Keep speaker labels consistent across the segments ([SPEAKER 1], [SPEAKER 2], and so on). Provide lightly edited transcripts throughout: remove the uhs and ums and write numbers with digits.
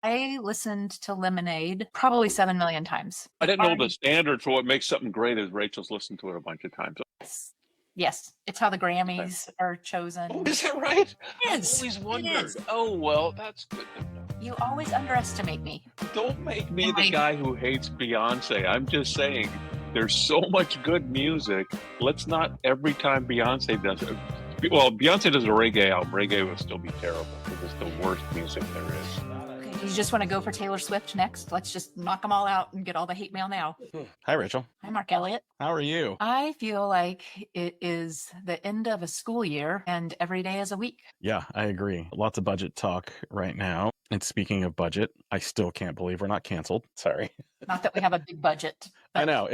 [SPEAKER 1] I listened to Lemonade probably 7 million times.
[SPEAKER 2] I didn't know the standard for what makes something great is Rachel's listened to it a bunch of times.
[SPEAKER 1] Yes, it's how the Grammys are chosen.
[SPEAKER 2] Oh, is that right?
[SPEAKER 1] It is.
[SPEAKER 2] I've always
[SPEAKER 1] It
[SPEAKER 2] wondered.
[SPEAKER 1] is.
[SPEAKER 2] Oh, well, that's good to know.
[SPEAKER 1] You always underestimate me.
[SPEAKER 2] Don't make me the guy who hates Beyonce. I'm just saying there's so much good music. Let's not every time Beyonce does it. Well, Beyonce does a reggae album. Reggae will still be terrible because it's the worst music there is.
[SPEAKER 1] Okay, you just want to go for Taylor Swift next? Let's just knock them all out and get all the hate mail now.
[SPEAKER 3] Hi, Rachel.
[SPEAKER 1] Hi, Mark Elliott.
[SPEAKER 3] How are you?
[SPEAKER 1] I feel like it is the end of a school year and every day is a week.
[SPEAKER 3] Yeah, I agree. Lots of budget talk right now. And speaking of budget, I still can't believe we're not canceled. Sorry.
[SPEAKER 1] Not that we have a big budget.
[SPEAKER 3] I know.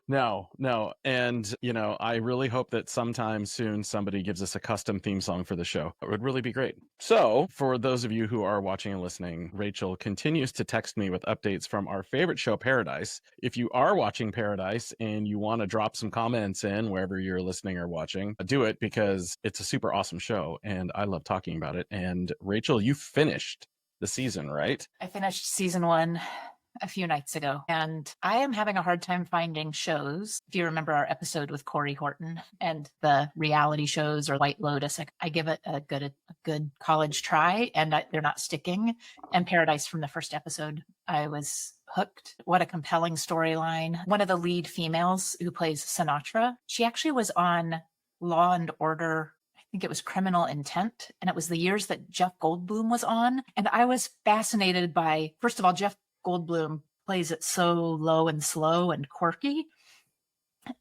[SPEAKER 3] No. And, I really hope that sometime soon somebody gives us a custom theme song for the show. It would really be great. So for those of you who are watching and listening, Rachel continues to text me with updates from our favorite show, Paradise. If you are watching Paradise and you want to drop some comments in wherever you're listening or watching, do it because it's a super awesome show and I love talking about it. And Rachel, you finished the season, right?
[SPEAKER 1] I finished season 1 a few nights ago, and I am having a hard time finding shows. If you remember our episode with Corey Horton and the reality shows or White Lotus, I give it a good college try, and they're not sticking. And Paradise, from the first episode, I was hooked. What a compelling storyline. One of the lead females who plays Sinatra, she actually was on Law and Order. I think it was Criminal Intent, and it was the years that Jeff Goldblum was on. And I was fascinated by, first of all, Jeff Goldblum plays it so low and slow and quirky.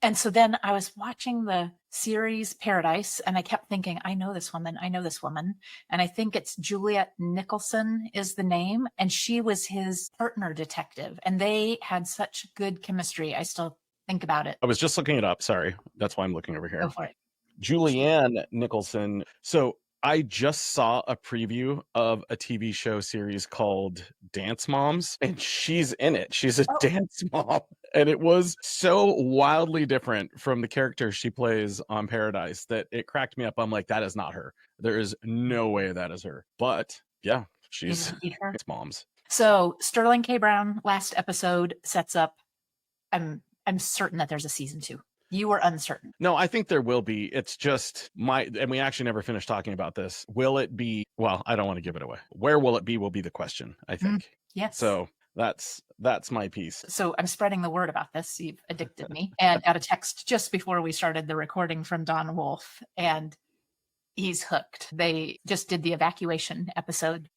[SPEAKER 1] And so then I was watching the series Paradise and I kept thinking, I know this woman. And I think it's Juliet Nicholson is the name. And she was his partner detective. And they had such good chemistry. I still think about it.
[SPEAKER 3] I was just looking it up. Sorry. That's why I'm looking over here.
[SPEAKER 1] Go for it.
[SPEAKER 3] Julianne Nicholson. So I just saw a preview of a TV show series called Dance Moms, and she's in it. She's a dance mom. And it was so wildly different from the character she plays on Paradise that it cracked me up. I'm like, that is not her. There is no way that is her. But yeah, she's Dance Moms.
[SPEAKER 1] So Sterling K. Brown, last episode sets up, I'm certain that there's a season 2. You were uncertain.
[SPEAKER 3] No, I think there will be. It's just and we actually never finished talking about this. Will it be, well, I don't want to give it away. Where will it be will be the question, I think.
[SPEAKER 1] Yes.
[SPEAKER 3] So that's my piece.
[SPEAKER 1] So I'm spreading the word about this. You've addicted me. And got a text just before we started the recording from Don Wolf, and he's hooked. They just did the evacuation episode.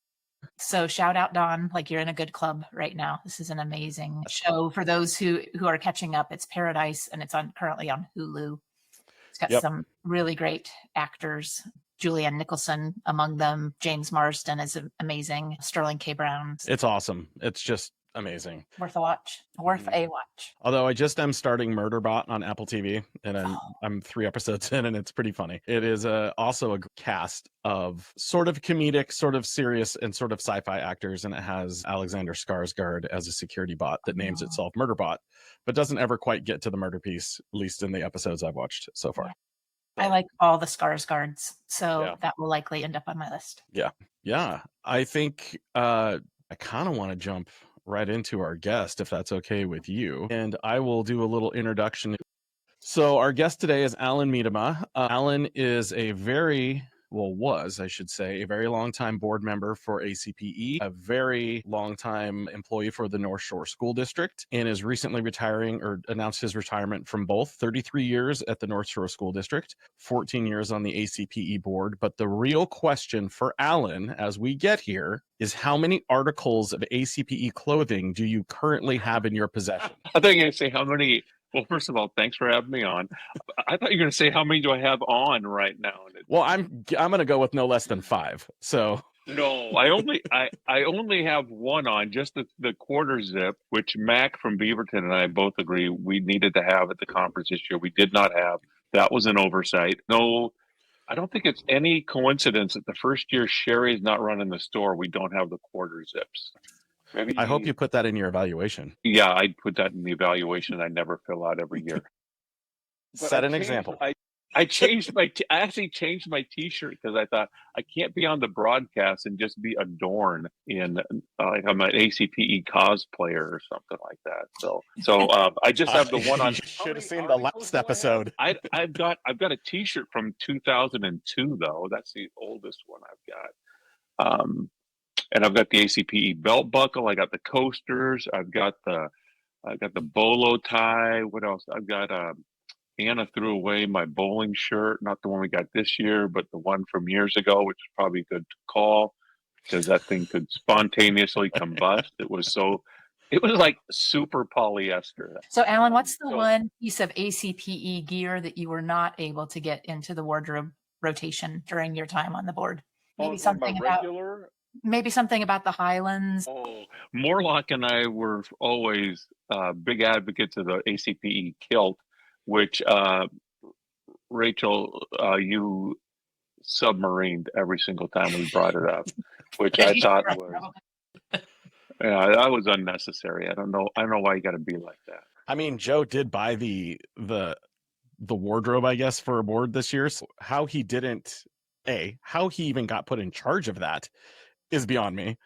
[SPEAKER 1] So shout out, Don, like you're in a good club right now. This is an amazing show. For those who are catching up, it's Paradise, and it's currently on Hulu. It's got some really great actors. Julianne Nicholson among them. James Marsden is amazing. Sterling K. Brown.
[SPEAKER 3] It's awesome. It's just amazing.
[SPEAKER 1] Worth a watch.
[SPEAKER 3] Although I just am starting Murderbot on Apple TV, and I'm 3 episodes in, and it's pretty funny. It is also a cast of sort of comedic, sort of serious, and sort of sci-fi actors, and it has Alexander Skarsgård as a security bot that names itself Murderbot, but doesn't ever quite get to the murder piece, at least in the episodes I've watched so far.
[SPEAKER 1] I like all the Skarsgårds, so that will likely end up on my list.
[SPEAKER 3] Yeah. I think I kind of want to jump right into our guest, if that's okay with you. And I will do a little introduction. So our guest today is Alan Miedema. Alan is was, I should say, a very long time board member for ACPE, a very long time employee for the North Shore School District, and is recently retiring or announced his retirement from both. 33 years at the North Shore School District, 14 years on the ACPE board. But the real question for Alan as we get here is, how many articles of ACPE clothing do you currently have in your possession?
[SPEAKER 2] I thought you were going to say how many. Well, first of all, thanks for having me on. I thought you were going to say how many do I have on right now?
[SPEAKER 3] Well, I'm going to go with no less than 5. So
[SPEAKER 2] no, I only have one on, just the quarter zip, which Mac from Beaverton and I both agree we needed to have at the conference this year. We did not have. That was an oversight. No, I don't think it's any coincidence that the first year Sherry's not running the store, we don't have the quarter zips. Maybe
[SPEAKER 3] I hope you put that in your evaluation.
[SPEAKER 2] Yeah, I'd put that in the evaluation I never fill out every year.
[SPEAKER 3] Set an example.
[SPEAKER 2] I actually changed my T-shirt because I thought I can't be on the broadcast and just be adorned in like I'm an ACPE cosplayer or something like that. So I just have the one on.
[SPEAKER 3] You should have seen the last episode.
[SPEAKER 2] I've got a T-shirt from 2002 though. That's the oldest one I've got. And I've got the ACPE belt buckle. I got the coasters. I got the bolo tie. What else? I've got Anna threw away my bowling shirt, not the one we got this year, but the one from years ago, which is probably a good call because that thing could spontaneously combust. It was like super polyester.
[SPEAKER 1] So, Alan, what's the one piece of ACPE gear that you were not able to get into the wardrobe rotation during your time on the board? Maybe something about the Highlands.
[SPEAKER 2] Oh, Morlock and I were always big advocates of the ACPE kilt, which Rachel, you submarined every single time we brought it up, which I thought was that was unnecessary. I don't know why you got to be like that.
[SPEAKER 3] I mean, Joe did buy the wardrobe, I guess, for a board this year. So how he even got put in charge of that is beyond me.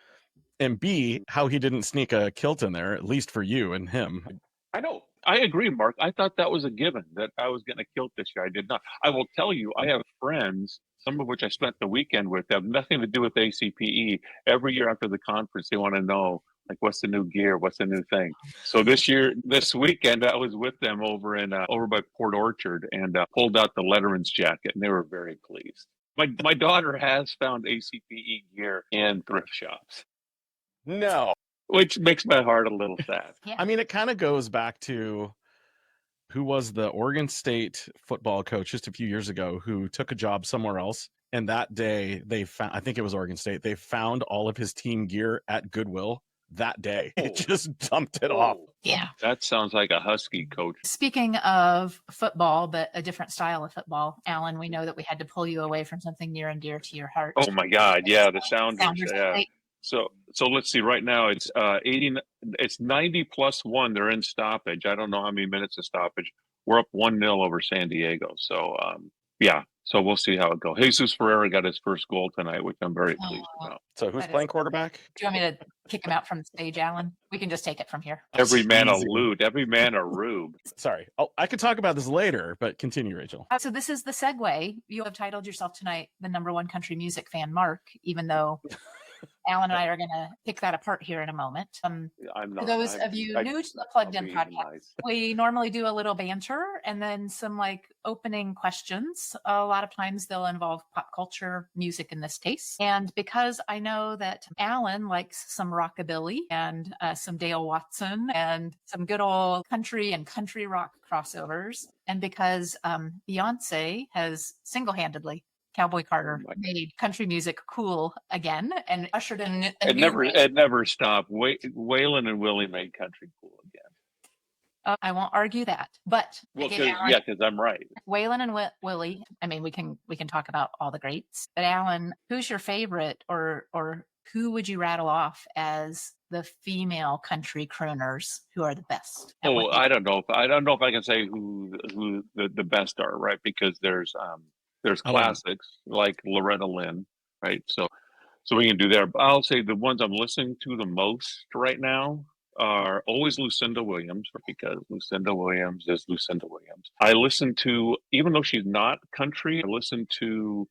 [SPEAKER 3] And B, how he didn't sneak a kilt in there, at least for you and him.
[SPEAKER 2] I know. I agree, Mark. I thought that was a given that I was getting a kilt this year. I did not. I will tell you, I have friends, some of which I spent the weekend with, that have nothing to do with ACPE. Every year after the conference, they want to know, like, what's the new gear? What's the new thing? So this weekend, I was with them over by Port Orchard and pulled out the Letterman's jacket, and they were very pleased. My daughter has found ACPE gear in thrift shops.
[SPEAKER 3] No.
[SPEAKER 2] Which makes my heart a little sad.
[SPEAKER 3] Yeah. I mean, it kind of goes back to who was the Oregon State football coach just a few years ago who took a job somewhere else. And that day they found, I think it was Oregon State, they found all of his team gear at Goodwill that day. It just dumped it off.
[SPEAKER 1] Yeah.
[SPEAKER 2] That sounds like a Husky coach.
[SPEAKER 1] Speaking of football, but a different style of football, Alan, we know that we had to pull you away from something near and dear to your heart.
[SPEAKER 2] Oh my God. Yeah. The Sounders. Yeah. So let's see. Right now it's 80. It's 90+1. They're in stoppage. I don't know how many minutes of stoppage. We're up 1-0 over San Diego. So yeah. So we'll see how it goes. Jesus Ferreira got his first goal tonight, which I'm very pleased about.
[SPEAKER 3] So who's playing quarterback?
[SPEAKER 1] Do you want me to kick him out from the stage, Alan? We can just take it from here.
[SPEAKER 2] Every man a lewd. Every man a rube.
[SPEAKER 3] Sorry. Oh, I could talk about this later, but continue, Rachel.
[SPEAKER 1] So this is the segue. You have titled yourself tonight the #1 country music fan, Mark, even though Alan and I are going to pick that apart here in a moment. For those of you new to the Plugged In podcast, we normally do a little banter and then some opening questions. A lot of times they'll involve pop culture, music in this case. And because I know that Alan likes some rockabilly and some Dale Watson and some good old country and country rock crossovers, and because Beyonce has single-handedly Cowboy Carter made country music cool again and ushered in
[SPEAKER 2] it never stopped. Waylon and Willie made country cool again.
[SPEAKER 1] I won't argue that, but
[SPEAKER 2] because I'm right.
[SPEAKER 1] Waylon and Willie. I mean, we can talk about all the greats, but Alan, who's your favorite, or who would you rattle off as the female country crooners who are the best?
[SPEAKER 2] Oh, I don't know if I can say who the best are, right? Because there's classics like Loretta Lynn, right? So we can do there. But I'll say the ones I'm listening to the most right now are always Lucinda Williams, because Lucinda Williams is Lucinda Williams. I listen to, even though she's not country, I listen to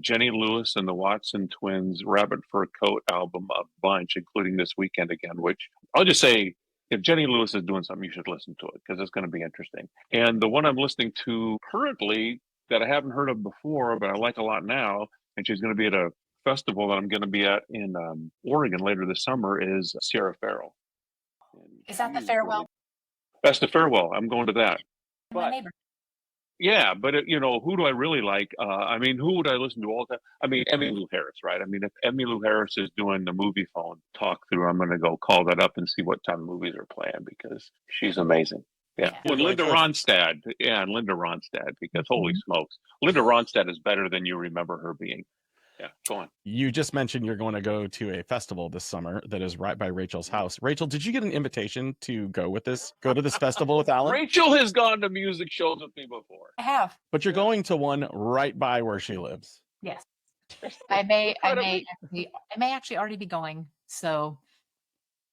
[SPEAKER 2] Jenny Lewis and the Watson Twins' Rabbit Fur Coat album a bunch, including this weekend again, which I'll just say, if Jenny Lewis is doing something, you should listen to it because it's going to be interesting. And the one I'm listening to currently that I haven't heard of before, but I like a lot now, and she's going to be at a festival that I'm going to be at in Oregon later this summer, is Sierra Farrell.
[SPEAKER 1] Is that the Farewell?
[SPEAKER 2] That's the Farewell. I'm going to that.
[SPEAKER 1] My neighbor.
[SPEAKER 2] Yeah, but who do I really like? I mean, who would I listen to all the time? I mean, Emmylou Harris, right? I mean, if Emmylou Harris is doing the movie phone talk through, I'm going to go call that up and see what time movies are playing because she's amazing. Yeah. Well, Linda Ronstadt. Yeah, and Linda Ronstadt, because holy smokes, Linda Ronstadt is better than you remember her being. Yeah, go on.
[SPEAKER 3] You just mentioned you're going to go to a festival this summer that is right by Rachel's house. Rachel, did you get an invitation to go to this festival with Alan?
[SPEAKER 2] Rachel has gone to music shows with me before.
[SPEAKER 1] I have.
[SPEAKER 3] But you're going to one right by where she lives.
[SPEAKER 1] Yes. I may actually already be going. So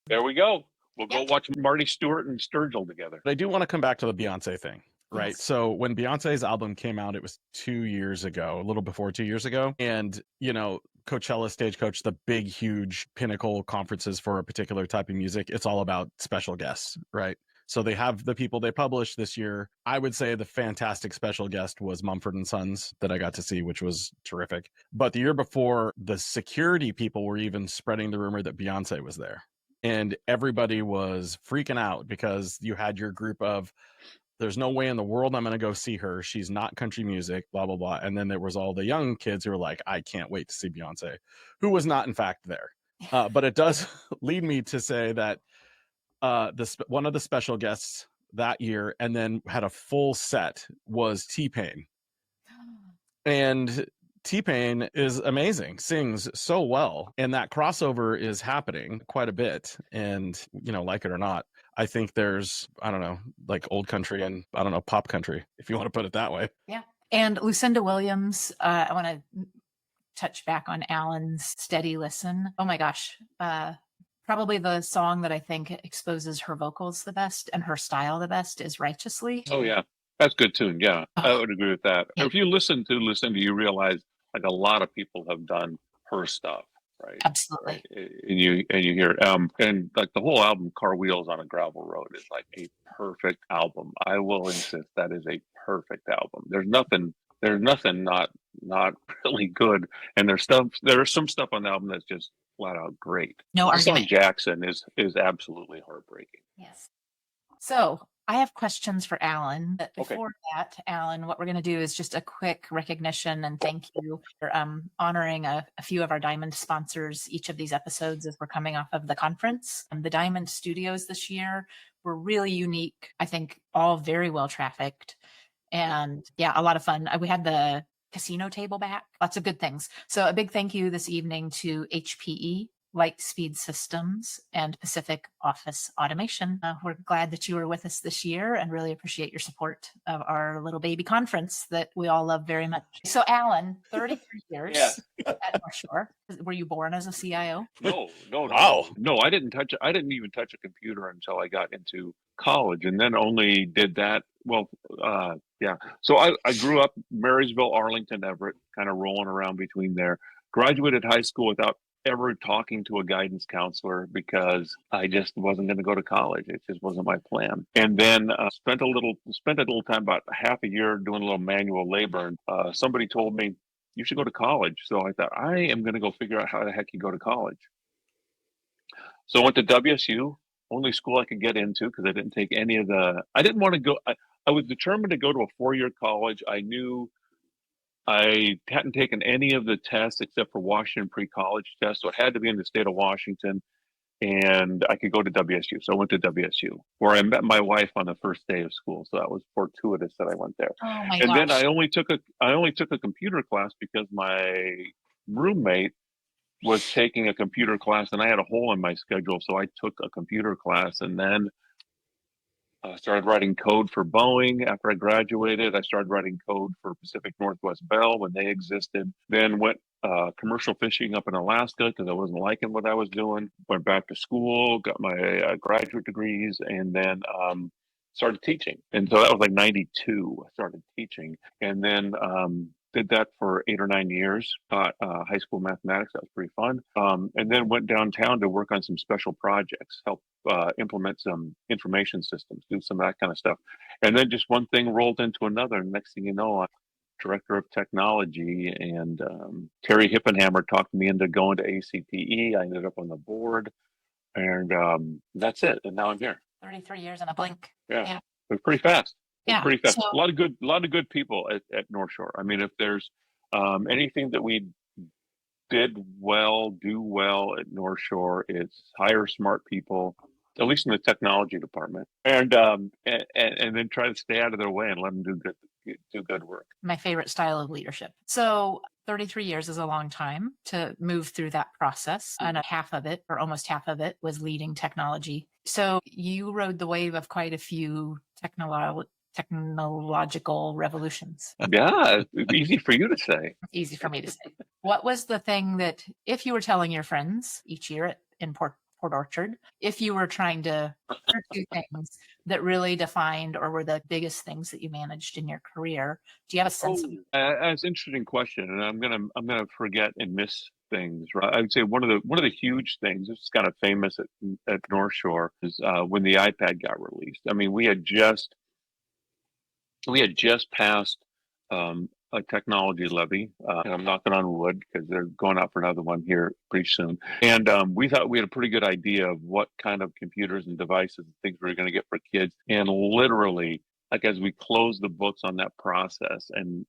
[SPEAKER 2] there we go. We'll
[SPEAKER 1] Yep.
[SPEAKER 2] go watch Marty Stewart and Sturgill together.
[SPEAKER 3] But I do want to come back to the Beyonce thing, right?
[SPEAKER 1] Yes.
[SPEAKER 3] So when Beyonce's album came out, it was 2 years ago, a little before 2 years ago. And, you know, Coachella, Stagecoach, the big, huge pinnacle conferences for a particular type of music, it's all about special guests, right? So they have the people they published this year. I would say the fantastic special guest was Mumford and Sons that I got to see, which was terrific. But the year before, the security people were even spreading the rumor that Beyonce was there. And everybody was freaking out because you had your group of, there's no way in the world I'm going to go see her. She's not country music, blah, blah, blah. And then there was all the young kids who were like, I can't wait to see Beyonce, who was not, in fact, there. But it does lead me to say that one of the special guests that year and then had a full set was T-Pain. And T-Pain is amazing, sings so well, and that crossover is happening quite a bit. And, you know, like it or not, I think there's, I don't know, like old country and, I don't know, pop country, if you want to put it that way.
[SPEAKER 1] Yeah. And Lucinda Williams, I want to touch back on Alan's Steady Listen. Oh my gosh. Probably the song that I think exposes her vocals the best and her style the best is Righteously.
[SPEAKER 2] Oh, yeah. That's a good tune. Yeah, I would agree with that.
[SPEAKER 1] Yeah.
[SPEAKER 2] If you listen to Lucinda, you realize like a lot of people have done her stuff, right?
[SPEAKER 1] Absolutely.
[SPEAKER 2] And you hear it. And like the whole album, Car Wheels on a Gravel Road, is like a perfect album. I will insist that is a perfect album. There's nothing not really good. And there's some stuff on the album that's just flat out great.
[SPEAKER 1] No
[SPEAKER 2] the
[SPEAKER 1] argument.
[SPEAKER 2] song Jackson is absolutely heartbreaking.
[SPEAKER 1] Yes. So I have questions for Alan. But
[SPEAKER 2] Okay.
[SPEAKER 1] before that, Alan, what we're going to do is just a quick recognition and thank you for honoring a few of our Diamond sponsors each of these episodes as we're coming off of the conference. The Diamond Studios this year were really unique. I think all very well trafficked. And yeah, a lot of fun. We had the casino table back, lots of good things. So a big thank you this evening to HPE, Lightspeed Systems, and Pacific Office Automation. We're glad that you were with us this year and really appreciate your support of our little baby conference that we all love very much. So Alan, 33 years at North Shore. Were you born as a CIO?
[SPEAKER 2] No.
[SPEAKER 3] Wow.
[SPEAKER 2] No, I didn't even touch a computer until I got into college, and then only did that. Well, yeah. So I grew up Marysville, Arlington, Everett, kind of rolling around between there. Graduated high school without ever talking to a guidance counselor because I just wasn't going to go to college. It just wasn't my plan. And then spent a little time, about half a year, doing a little manual labor. And somebody told me, you should go to college. So I thought, I am going to go figure out how the heck you go to college. So I went to WSU, only school I could get into because I didn't take any of the, I didn't want to go, I was determined to go to a 4-year college. I knew I hadn't taken any of the tests except for Washington pre-college tests, so it had to be in the state of Washington, and I could go to WSU. So I went to WSU, where I met my wife on the first day of school. So that was fortuitous that I went there.
[SPEAKER 1] Oh my
[SPEAKER 2] and
[SPEAKER 1] gosh.
[SPEAKER 2] then I only took a computer class because my roommate was taking a computer class, and I had a hole in my schedule, so I took a computer class, and then started writing code for Boeing. After I graduated, I started writing code for Pacific Northwest Bell when they existed. Then went commercial fishing up in Alaska because I wasn't liking what I was doing. Went back to school, got my graduate degrees, and then started teaching. And so that was like 92. I started teaching. And then did that for 8 or 9 years, taught high school mathematics. That was pretty fun. And then went downtown to work on some special projects, help implement some information systems, do some of that kind of stuff. And then just one thing rolled into another. And next thing you know, I'm director of technology. And Terry Hippenhammer talked me into going to ACPE. I ended up on the board. And that's it. And now I'm here.
[SPEAKER 1] 33 years in a blink.
[SPEAKER 2] Yeah. It was pretty fast.
[SPEAKER 1] Yeah.
[SPEAKER 2] Pretty fast.
[SPEAKER 1] So,
[SPEAKER 2] A lot of good people at North Shore. I mean, if there's anything that we do well at North Shore, it's hire smart people, at least in the technology department, and then try to stay out of their way and let them do do good work.
[SPEAKER 1] My favorite style of leadership. So 33 years is a long time to move through that process. And half of it, or almost half of it, was leading technology. So you rode the wave of quite a few technological revolutions.
[SPEAKER 2] Yeah, easy for you to say.
[SPEAKER 1] Easy for me to say. What was the thing that, if you were telling your friends each year in Port Orchard, if you were trying to do things that really defined or were the biggest things that you managed in your career, do you have a sense of?
[SPEAKER 2] That's an interesting question, and I'm gonna forget and miss things. Right, I would say one of the huge things. This is kind of famous at North Shore is when the iPad got released. I mean, we had just passed a technology levy, and I'm knocking on wood because they're going out for another one here pretty soon. And we thought we had a pretty good idea of what kind of computers and devices and things we were going to get for kids. And literally, like as we closed the books on that process and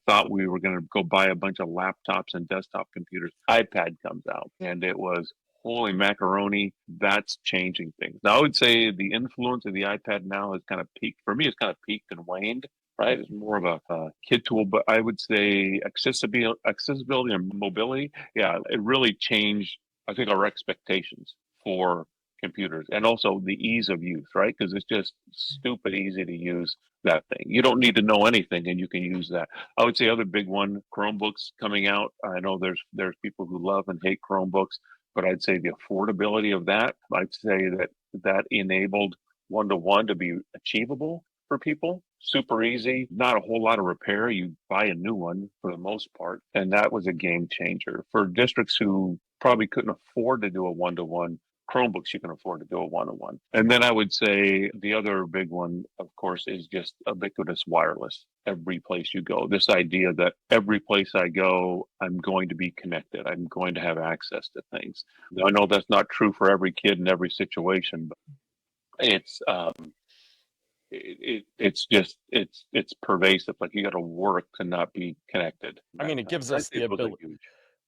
[SPEAKER 2] thought we were going to go buy a bunch of laptops and desktop computers, iPad comes out, and it was, holy macaroni, that's changing things. Now, I would say the influence of the iPad now has kind of peaked. For me, it's kind of peaked and waned, right? It's more of a kid tool, but I would say accessibility and mobility, yeah, it really changed, I think, our expectations for computers, and also the ease of use, right? Because it's just stupid easy to use that thing. You don't need to know anything, and you can use that. I would say other big one, Chromebooks coming out. I know there's people who love and hate Chromebooks, but I'd say the affordability of that, I'd say that enabled one-to-one to be achievable for people. Super easy, not a whole lot of repair. You buy a new one for the most part. And that was a game changer. For districts who probably couldn't afford to do a one-to-one, Chromebooks, you can afford to do a one-to-one. And then I would say the other big one, of course, is just ubiquitous wireless. Every place you go, this idea that every place I go, I'm going to be connected. I'm going to have access to things. Now, I know that's not true for every kid in every situation, but it's pervasive. Like you got to work to not be connected.
[SPEAKER 3] I mean, it gives us the ability.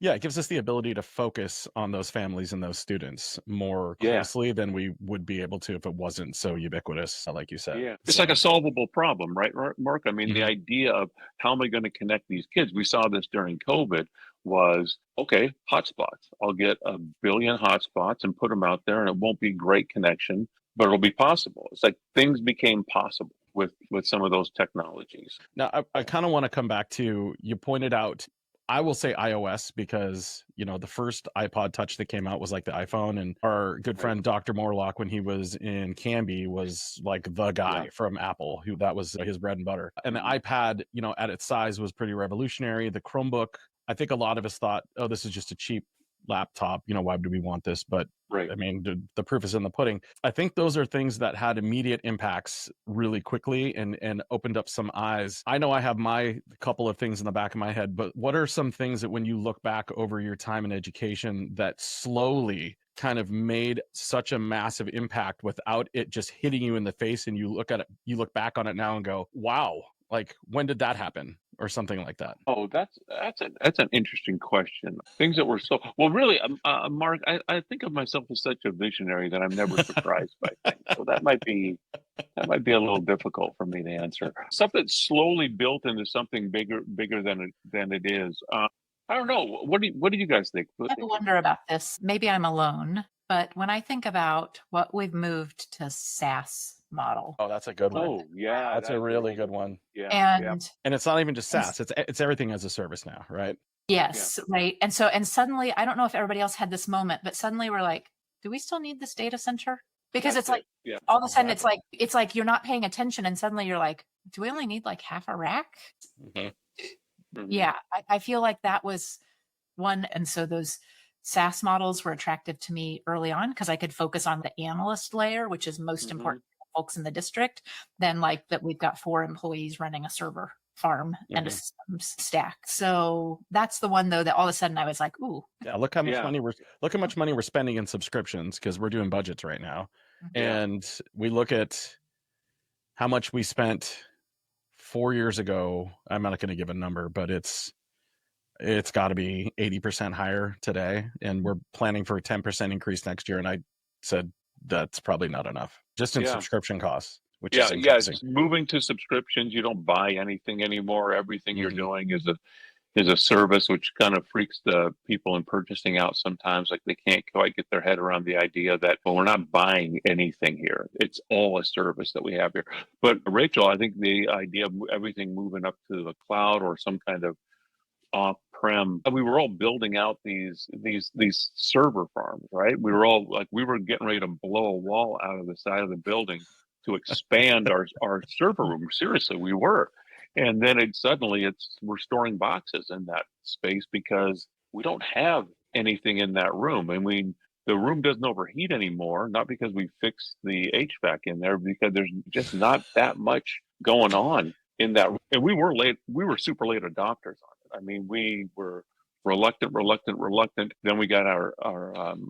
[SPEAKER 3] Yeah, it gives us the ability to focus on those families and those students more closely than we would be able to if it wasn't so ubiquitous, like you said.
[SPEAKER 2] Yeah, it's like a solvable problem, right, Mark? I mean, the idea of how am I going to connect these kids? We saw this during COVID was, okay, hotspots. I'll get 1 billion hotspots and put them out there, and it won't be great connection, but it'll be possible. It's like things became possible with some of those technologies.
[SPEAKER 3] Now, I kind of want to come back to, you pointed out, I will say iOS because, the first iPod Touch that came out was like the iPhone, and our good friend Dr. Morlock, when he was in Canby, was like the guy from Apple, who that was his bread and butter. And the iPad, at its size was pretty revolutionary. The Chromebook, I think a lot of us thought, oh, this is just a cheap laptop, why do we want this? But I mean, the proof is in the pudding. I think those are things that had immediate impacts really quickly and opened up some eyes. I know I have my couple of things in the back of my head, but what are some things that when you look back over your time in education that slowly kind of made such a massive impact without it just hitting you in the face, and you look back on it now and go, wow, like when did that happen? Or something like that.
[SPEAKER 2] Oh, that's an interesting question. Things that were so well, really, Mark. I think of myself as such a visionary that I'm never surprised by things. So that might be a little difficult for me to answer. Stuff that slowly built into something bigger than it is. I don't know. What do you guys think?
[SPEAKER 1] I wonder about this. Maybe I'm alone, but when I think about what we've moved to SaaS model.
[SPEAKER 3] Oh, that's a good one.
[SPEAKER 2] Oh, yeah.
[SPEAKER 3] That's a really good one.
[SPEAKER 2] Yeah.
[SPEAKER 3] And it's not even just SaaS. It's everything as a service now, right?
[SPEAKER 1] Yes, right. And suddenly, I don't know if everybody else had this moment, but suddenly we're like, do we still need this data center? Because it's like all of a sudden it's like you're not paying attention, and suddenly you're like, do we only need like half a rack? Mm-hmm. Yeah, I feel like that was one. And so those SaaS models were attractive to me early on because I could focus on the analyst layer, which is most important for folks in the district, than like that we've got 4 employees running a server farm and a systems stack. So that's the one though that all of a sudden I was like, ooh.
[SPEAKER 3] Yeah, look how much money we're spending in subscriptions, because we're doing budgets right now. And we look at how much we spent 4 years ago. I'm not going to give a number, but it's got to be 80% higher today, and we're planning for a 10% increase next year. And I said that's probably not enough just in subscription costs. which is
[SPEAKER 2] Yeah,
[SPEAKER 3] interesting.
[SPEAKER 2] it's moving to subscriptions. You don't buy anything anymore. Everything you're doing is a service, which kind of freaks the people in purchasing out sometimes. Like they can't quite get their head around the idea that, well, we're not buying anything here. It's all a service that we have here. But Rachel, I think the idea of everything moving up to the cloud or some kind of off-prem, we were all building out these server farms, right? We were all like, we were getting ready to blow a wall out of the side of the building to expand our server room. Seriously, we were. And then we're storing boxes in that space because we don't have anything in that room. I mean, the room doesn't overheat anymore, not because we fixed the HVAC in there, because there's just not that much going on in that. And we were super late adopters on it. I mean, we were reluctant. Then we got our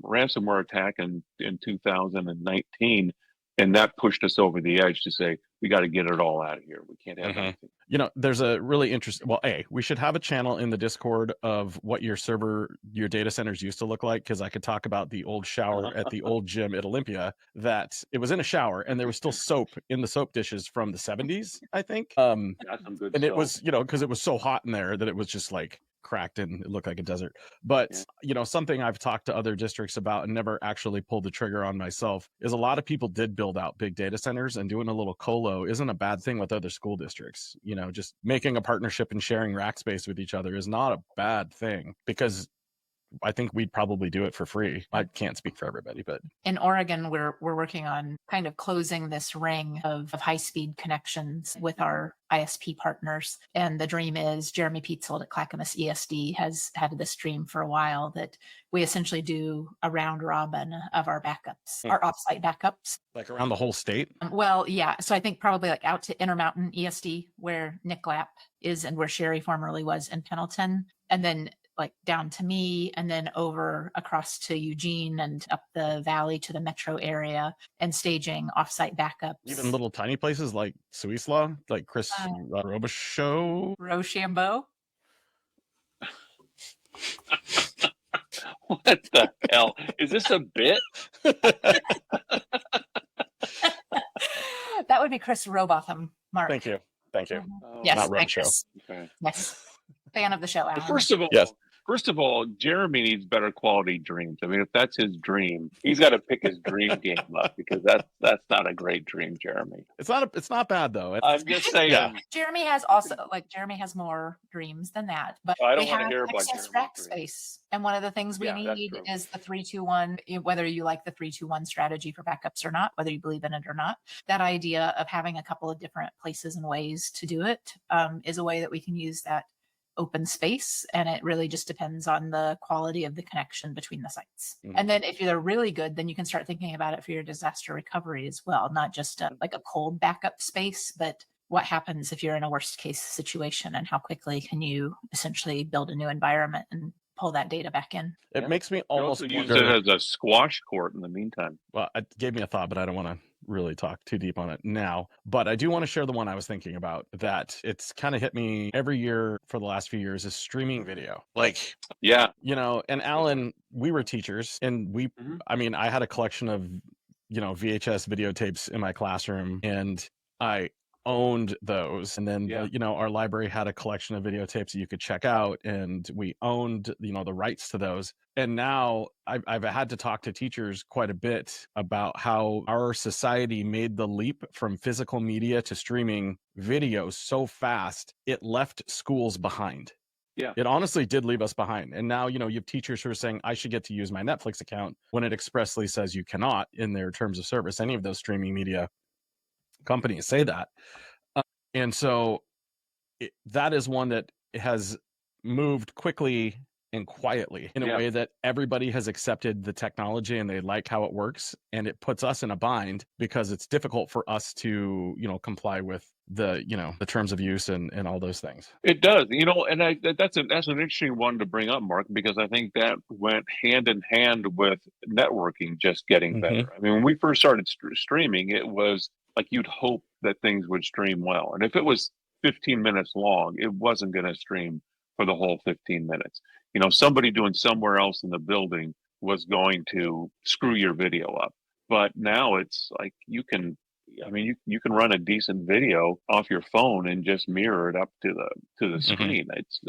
[SPEAKER 2] ransomware attack in 2019. And that pushed us over the edge to say, we got to get it all out of here. We can't have anything.
[SPEAKER 3] You know, there's a really interesting, well, we should have a channel in the Discord of what your data centers used to look like, because I could talk about the old shower at the old gym at Olympia, that it was in a shower and there was still soap in the soap dishes from the 70s, I think.
[SPEAKER 2] That's some good
[SPEAKER 3] and
[SPEAKER 2] soap.
[SPEAKER 3] It was, because it was so hot in there that it was just like cracked and it looked like a desert. But something I've talked to other districts about and never actually pulled the trigger on myself is a lot of people did build out big data centers, and doing a little colo isn't a bad thing with other school districts. Just making a partnership and sharing rack space with each other is not a bad thing, because I think we'd probably do it for free. I can't speak for everybody, but
[SPEAKER 1] in Oregon, we're working on kind of closing this ring of high-speed connections with our ISP partners. And the dream is, Jeremy Peetzold at Clackamas ESD has had this dream for a while, that we essentially do a round robin of our backups, our offsite backups.
[SPEAKER 3] Like around the whole state?
[SPEAKER 1] Well, yeah. So I think probably like out to Intermountain ESD, where Nick Lapp is and where Sherry formerly was in Pendleton. And then like down to me, and then over across to Eugene and up the valley to the metro area, and staging offsite backups.
[SPEAKER 3] Even little tiny places like Suislaw, like Chris Robichaud.
[SPEAKER 1] Rochambeau.
[SPEAKER 2] What the hell? Is this a bit?
[SPEAKER 1] That would be Chris Robotham, Mark.
[SPEAKER 3] Thank you.
[SPEAKER 1] Yes,
[SPEAKER 3] not Robichaud.
[SPEAKER 1] Chris.
[SPEAKER 2] Okay.
[SPEAKER 1] Yes. Fan of the show, Alan.
[SPEAKER 2] First of all, Jeremy needs better quality dreams. I mean, if that's his dream, he's got to pick his dream game up, because that's not a great dream, Jeremy.
[SPEAKER 3] It's not bad though.
[SPEAKER 2] I'm just saying.
[SPEAKER 1] Jeremy has more dreams than that, but
[SPEAKER 2] I don't
[SPEAKER 1] we
[SPEAKER 2] want to
[SPEAKER 1] have
[SPEAKER 2] hear about
[SPEAKER 1] excess rack space. And one of the things we need is the 3-2-1, whether you like the 3-2-1 strategy for backups or not, whether you believe in it or not. That idea of having a couple of different places and ways to do it is a way that we can use that open space, and it really just depends on the quality of the connection between the sites. And then if they're really good, then you can start thinking about it for your disaster recovery as well, not just like a cold backup space, but what happens if you're in a worst case situation, and how quickly can you essentially build a new environment and pull that data back in.
[SPEAKER 3] It makes me almost
[SPEAKER 2] use it as a squash court in the meantime.
[SPEAKER 3] Well, it gave me a thought, but I don't want to really talk too deep on it now. But I do want to share the one I was thinking about, that it's kind of hit me every year for the last few years, is streaming video. Like, and Alan, we were teachers, and I had a collection of, VHS videotapes in my classroom, and I owned those. And then our library had a collection of videotapes that you could check out, and we owned the rights to those. And now I've had to talk to teachers quite a bit about how our society made the leap from physical media to streaming video so fast it left schools behind.
[SPEAKER 2] Yeah,
[SPEAKER 3] it honestly did leave us behind. And now, you have teachers who are saying, I should get to use my Netflix account, when it expressly says you cannot in their terms of service. Any of those streaming media companies say that. And so that is one that has moved quickly and quietly in a way that everybody has accepted the technology and they like how it works. And it puts us in a bind, because it's difficult for us to, comply with the terms of use and all those things.
[SPEAKER 2] It does, and that's an interesting one to bring up, Mark, because I think that went hand in hand with networking just getting better. I mean, when we first started streaming, it was like you'd hope that things would stream well. And if it was 15 minutes long, it wasn't going to stream for the whole 15 minutes. Somebody doing somewhere else in the building was going to screw your video up. But now it's like you can I mean, you can run a decent video off your phone and just mirror it up to the screen. It's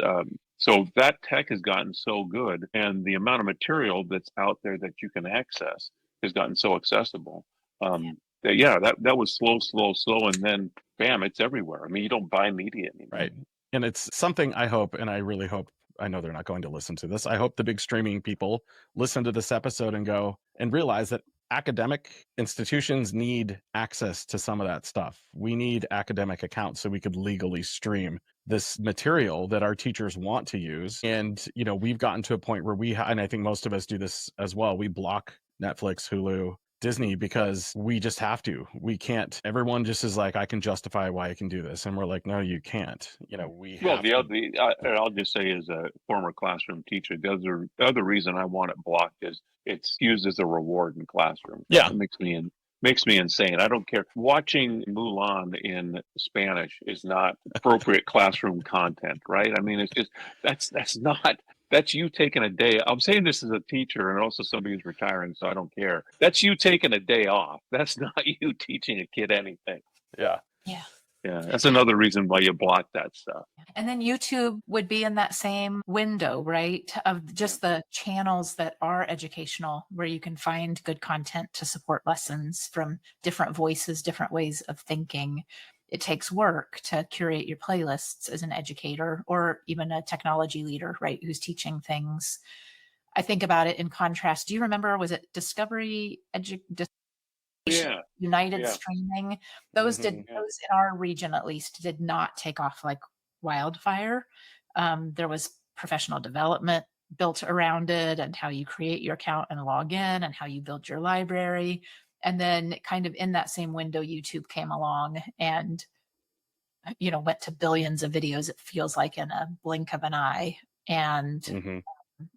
[SPEAKER 2] so that tech has gotten so good, and the amount of material that's out there that you can access has gotten so accessible. That was slow, and then bam, it's everywhere. I mean, you don't buy media anymore.
[SPEAKER 3] Right. And it's something I hope, and I really hope, I know they're not going to listen to this. I hope the big streaming people listen to this episode and go and realize that academic institutions need access to some of that stuff. We need academic accounts so we could legally stream this material that our teachers want to use. And, you know, we've gotten to a point where and I think most of us do this as well. We block Netflix, Hulu, Disney because we just have to. We can't. Everyone just is like, I can justify why I can do this, and we're like, no, you can't. You know,
[SPEAKER 2] I'll just say, as a former classroom teacher, the other reason I want it blocked is it's used as a reward in classroom.
[SPEAKER 3] Yeah,
[SPEAKER 2] it makes me insane. I don't care. Watching Mulan in Spanish is not appropriate classroom content, right? I mean, it's just that's not. That's you taking a day. I'm saying this as a teacher and also somebody who's retiring, so I don't care. That's you taking a day off. That's not you teaching a kid anything.
[SPEAKER 3] Yeah.
[SPEAKER 2] Yeah, that's another reason why you block that stuff.
[SPEAKER 1] And then YouTube would be in that same window, right? Of just the channels that are educational, where you can find good content to support lessons from different voices, different ways of thinking. It takes work to curate your playlists as an educator or even a technology leader, right? Who's teaching things. I think about it in contrast. Do you remember, was it Discovery United streaming? Those those in our region at least did not take off like wildfire. There was professional development built around it, and how you create your account and log in, and how you build your library. And then kind of in that same window, YouTube came along and, you know, went to billions of videos, it feels like, in a blink of an eye. And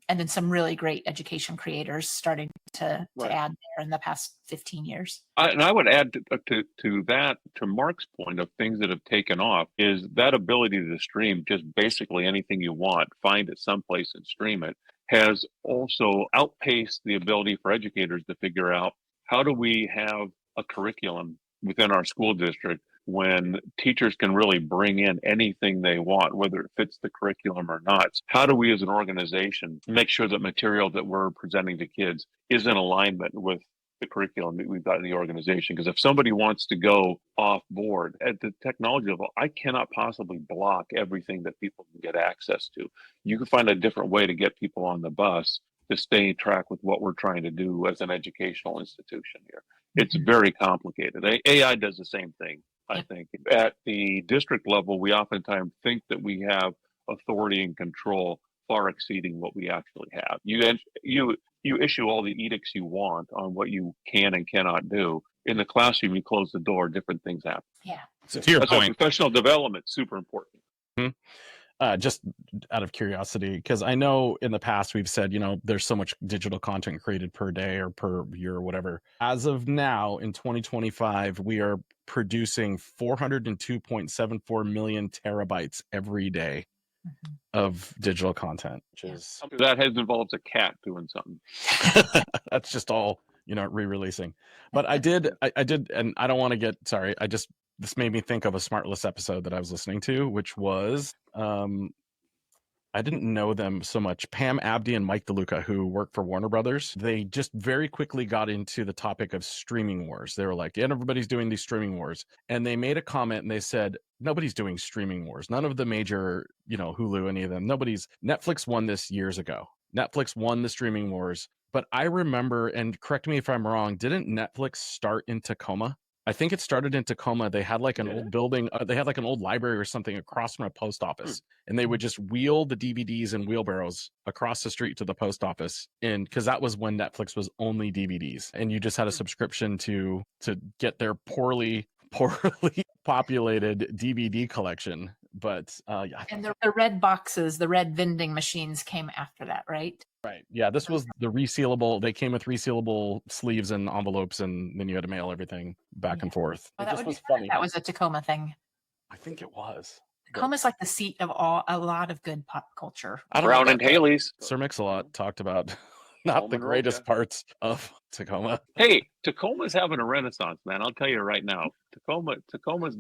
[SPEAKER 1] then some really great education creators starting to add there in the past 15 years.
[SPEAKER 2] And I would add to that, to Mark's point of things that have taken off, is that ability to stream just basically anything you want, find it someplace and stream it, has also outpaced the ability for educators to figure out, how do we have a curriculum within our school district when teachers can really bring in anything they want, whether it fits the curriculum or not? How do we as an organization make sure that material that we're presenting to kids is in alignment with the curriculum that we've got in the organization? Because if somebody wants to go off board at the technology level, I cannot possibly block everything that people can get access to. You can find a different way to get people on the bus to stay in track with what we're trying to do as an educational institution here. It's very complicated. AI does the same thing. I think at the district level, we oftentimes think that we have authority and control far exceeding what we actually have. You issue all the edicts you want on what you can and cannot do. In the classroom, you close the door, different things happen.
[SPEAKER 1] Yeah.
[SPEAKER 3] So to your point,
[SPEAKER 2] professional development, super important.
[SPEAKER 3] Just out of curiosity, because I know in the past we've said, you know, there's so much digital content created per day or per year or whatever. As of now, in 2025, we are producing 402.74 million terabytes every day of digital content, which is
[SPEAKER 2] that has involved a cat doing something.
[SPEAKER 3] That's just all, you know, re-releasing. But I did, and I don't want to get sorry. This made me think of a Smartless episode that I was listening to, which was, I didn't know them so much. Pam Abdi and Mike DeLuca, who work for Warner Brothers, they just very quickly got into the topic of streaming wars. They were like, yeah, everybody's doing these streaming wars. And they made a comment and they said, nobody's doing streaming wars. None of the major, you know, Hulu, any of them. Netflix won this years ago. Netflix won the streaming wars. But I remember, and correct me if I'm wrong, didn't Netflix start in Tacoma? I think it started in Tacoma. They had like an old building. They had like an old library or something across from a post office, and they would just wheel the DVDs in wheelbarrows across the street to the post office. And because that was when Netflix was only DVDs, and you just had a subscription to get their poorly populated DVD collection. But
[SPEAKER 1] and the red boxes, the red vending machines came after that, right?
[SPEAKER 3] Right. Yeah, this was the resealable. They came with resealable sleeves and envelopes, and then you had to mail everything back and forth.
[SPEAKER 1] Well, that was funny. That was a Tacoma thing.
[SPEAKER 3] I think it was.
[SPEAKER 1] Tacoma's like the seat of a lot of good pop culture.
[SPEAKER 2] Brown and Haley's.
[SPEAKER 3] Sir Mix-a-Lot talked about, not the greatest parts of Tacoma.
[SPEAKER 2] Hey, Tacoma's having a renaissance, man. I'll tell you right now. Tacoma's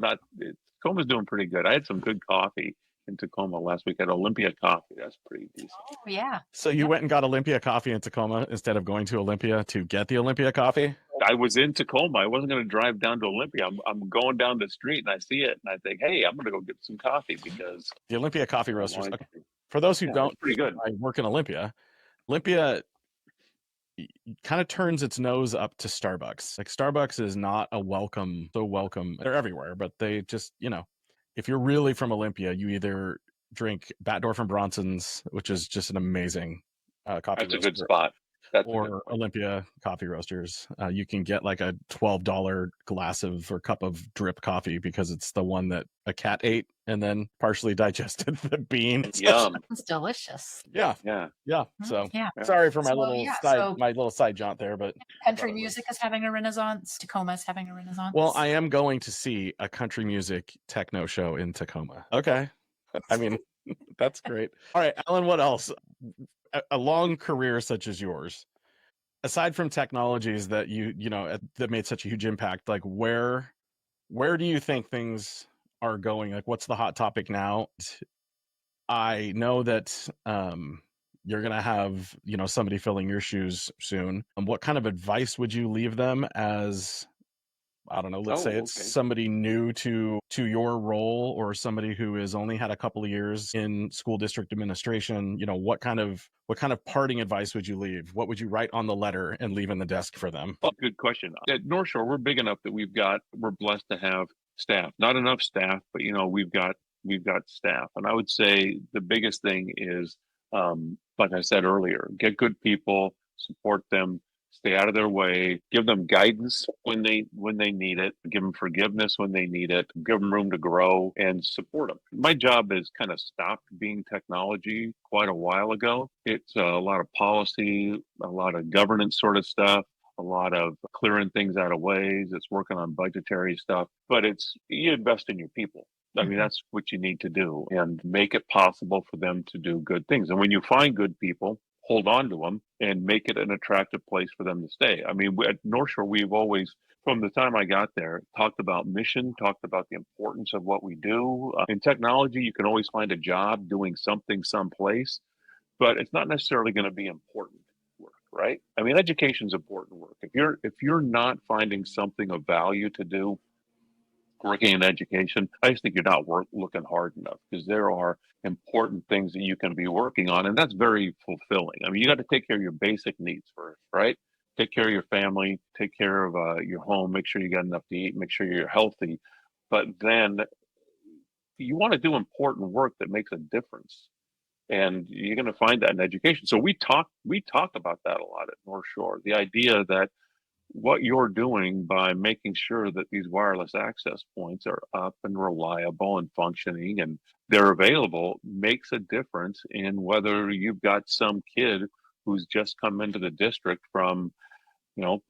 [SPEAKER 2] doing pretty good. I had some good coffee in Tacoma last week at Olympia Coffee. That's pretty decent.
[SPEAKER 1] Oh, yeah.
[SPEAKER 3] So you went and got Olympia coffee in Tacoma instead of going to Olympia to get the Olympia coffee?
[SPEAKER 2] I was in Tacoma. I wasn't going to drive down to Olympia. I'm going down the street and I see it and I think, hey, I'm going to go get some coffee because
[SPEAKER 3] the Olympia coffee roasters. Okay. For those who don't,
[SPEAKER 2] pretty good.
[SPEAKER 3] I work in Olympia. Olympia kind of turns its nose up to Starbucks. Like Starbucks is not so welcome. They're everywhere, but they just, if you're really from Olympia, you either drink Batdorf and Bronson's, which is just an amazing coffee.
[SPEAKER 2] That's a good spot.
[SPEAKER 3] Or Olympia coffee roasters. You can get like a $12 glass or cup of drip coffee because it's the one that a cat ate and then partially digested the bean.
[SPEAKER 2] Yum.
[SPEAKER 1] It's delicious.
[SPEAKER 3] Yeah. So sorry for my little side jaunt there, but
[SPEAKER 1] country music is having a renaissance. Tacoma is having a renaissance.
[SPEAKER 3] Well, I am going to see a country music techno show in Tacoma. Okay. I mean, that's great. All right, Alan, what else? A long career such as yours, aside from technologies that that made such a huge impact, like where do you think things are going? Like, what's the hot topic now? I know that you're gonna have somebody filling your shoes soon. What kind of advice would you leave them as, I don't know, let's say it's somebody new to your role or somebody who has only had a couple of years in school district administration? What kind of parting advice would you leave? What would you write on the letter and leave in the desk for them?
[SPEAKER 2] Oh, good question. At North Shore, we're big enough that we're blessed to have staff. Not enough staff, but we've got staff. And I would say the biggest thing is, like I said earlier, get good people, support them, stay out of their way, give them guidance when they need it, give them forgiveness when they need it, give them room to grow and support them. My job has kind of stopped being technology quite a while ago. It's a lot of policy, a lot of governance sort of stuff, a lot of clearing things out of ways. It's working on budgetary stuff, but you invest in your people. I mean, that's what you need to do and make it possible for them to do good things. And when you find good people, hold on to them and make it an attractive place for them to stay. I mean, at North Shore, we've always, from the time I got there, talked about mission, talked about the importance of what we do. In technology, you can always find a job doing something someplace, but it's not necessarily going to be important work, right? I mean, education's important work. If you're not finding something of value to do working in education, I just think you're not looking hard enough, because there are important things that you can be working on, and that's very fulfilling. I mean, you got to take care of your basic needs first, right? Take care of your family, take care of your home, make sure you got enough to eat, make sure you're healthy. But then you want to do important work that makes a difference, and you're going to find that in education. So we talk about that a lot at North Shore. The idea that what you're doing by making sure that these wireless access points are up and reliable and functioning and they're available makes a difference in whether you've got some kid who's just come into the district from,